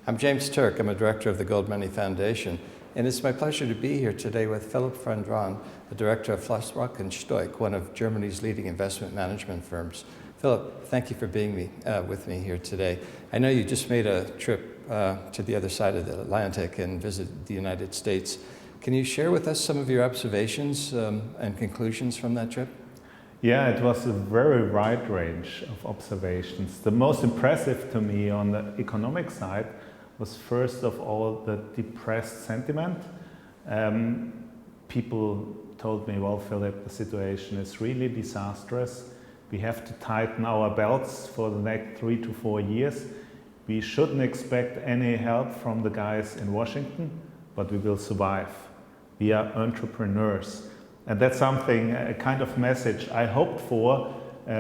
I'm James Turk. I'm a director of the Gold Money Foundation, and it's my pleasure to be here today with Philipp van Dran, the director of Flossbach and Stoick, one of Germany's leading investment management firms. Philipp, thank you for being with me here today. I know you just made a trip to the other side of the Atlantic and visited the United States. Can you share with us some of your observations and conclusions from that trip? Yeah, it was a very wide range of observations. The most impressive to me on the economic side was first of all the depressed sentiment. People told me, well, Philipp, the situation is really disastrous. We have to tighten our belts for the next 3 to 4 years. We shouldn't expect any help from the guys in Washington, but we will survive. We are entrepreneurs. And that's something, a kind of message I hoped for,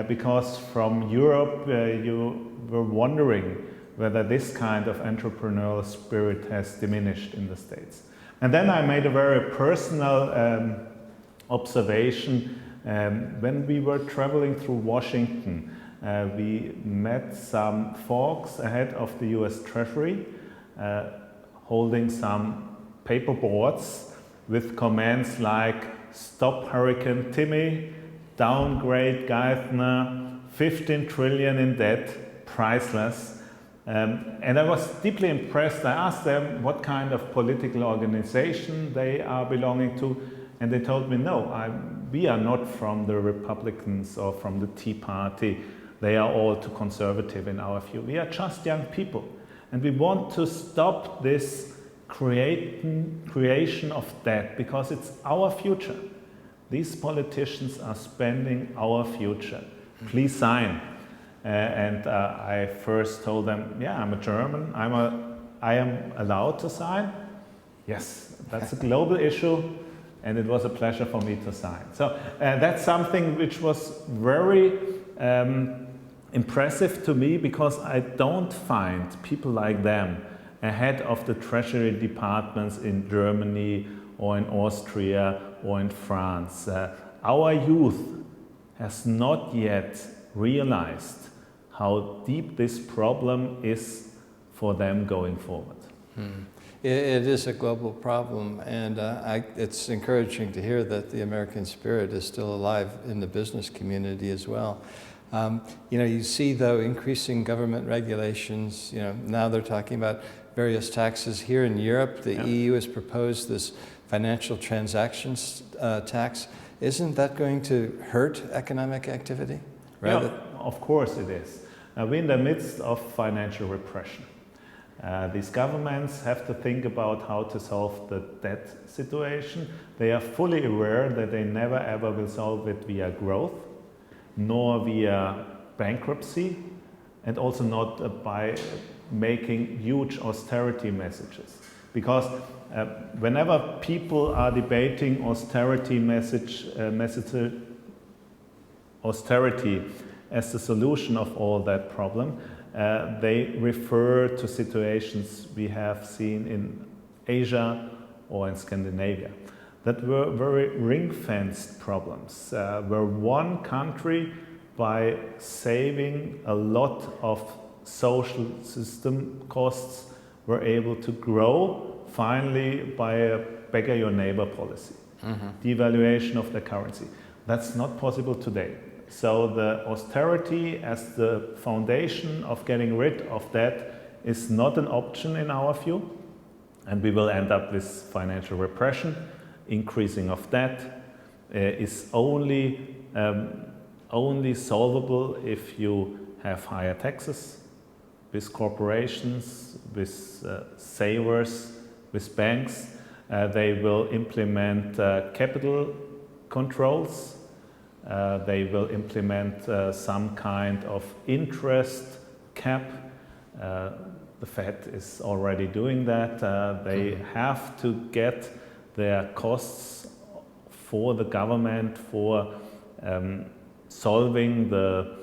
because from Europe you were wondering whether this kind of entrepreneurial spirit has diminished in the States. And then I made a very personal observation. When we were traveling through Washington, we met some folks ahead of the US Treasury holding some paper boards with comments like, "Stop Hurricane Timmy," "Downgrade Geithner," "15 trillion in debt," "priceless." And I was deeply impressed. I asked them what kind of political organization they are belonging to, and they told me, no, we are not from the Republicans or from the Tea Party. They are all too conservative in our view. We are just young people, and we want to stop this creation of debt because it's our future. These politicians are spending our future. Please sign. And I first told them, yeah, I'm a German. I am allowed to sign. Yes, that's a global issue, and it was a pleasure for me to sign. So that's something which was very impressive to me, because I don't find people like them ahead of the treasury departments in Germany or in Austria or in France. Our youth has not yet realized how deep this problem is for them going forward. It is a global problem, and it's encouraging to hear that the American spirit is still alive in the business community as well. You see, though, increasing government regulations. Now they're talking about various taxes. Here in Europe, the EU has proposed this financial transactions tax. Isn't that going to hurt economic activity? Yeah, of course it is. We're in the midst of financial repression. These governments have to think about how to solve the debt situation. They are fully aware that they never ever will solve it via growth, nor via bankruptcy, and also not by making huge austerity messages. Because whenever people are debating austerity austerity as the solution of all that problem, they refer to situations we have seen in Asia or in Scandinavia that were very ring-fenced problems, where one country, by saving a lot of social system costs, were able to grow finally by a beggar your neighbor policy, devaluation of the currency. That's not possible today. So the austerity as the foundation of getting rid of debt is not an option in our view, and we will end up with financial repression. Increasing of debt is only solvable if you have higher taxes, with corporations, with savers, with banks. They will implement capital controls. They will implement some kind of interest cap. The Fed is already doing that. They have to get their costs for the government for solving the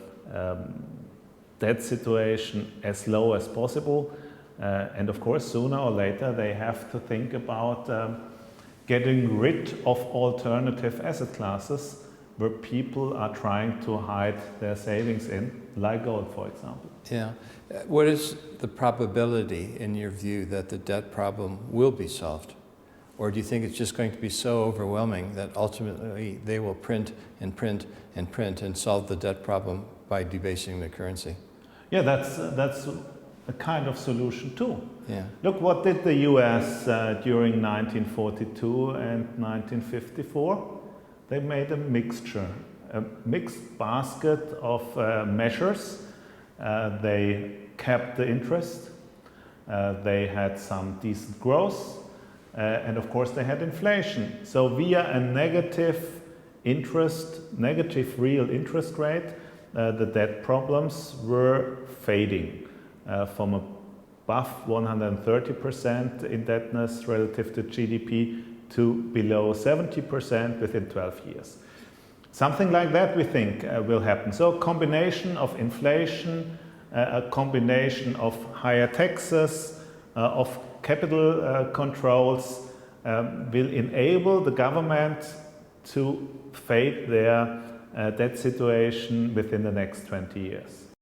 debt situation as low as possible. And of course, sooner or later, they have to think about getting rid of alternative asset classes where people are trying to hide their savings in, like gold, for example. Yeah. What is the probability, in your view, that the debt problem will be solved? Or do you think it's just going to be so overwhelming that ultimately they will print and print and print and solve the debt problem by debasing the currency? Yeah, that's a kind of solution too. Yeah. Look, what did the US during 1942 and 1954? They made a mixture, a mixed basket of measures. They kept the interest, they had some decent growth, and of course they had inflation. So via a negative real interest rate, the debt problems were fading from above 130% indebtedness relative to GDP to below 70% within 12 years. Something like that we think will happen. So a combination of inflation, a combination of higher taxes, of capital controls will enable the government to fade their debt situation within the next 20 years.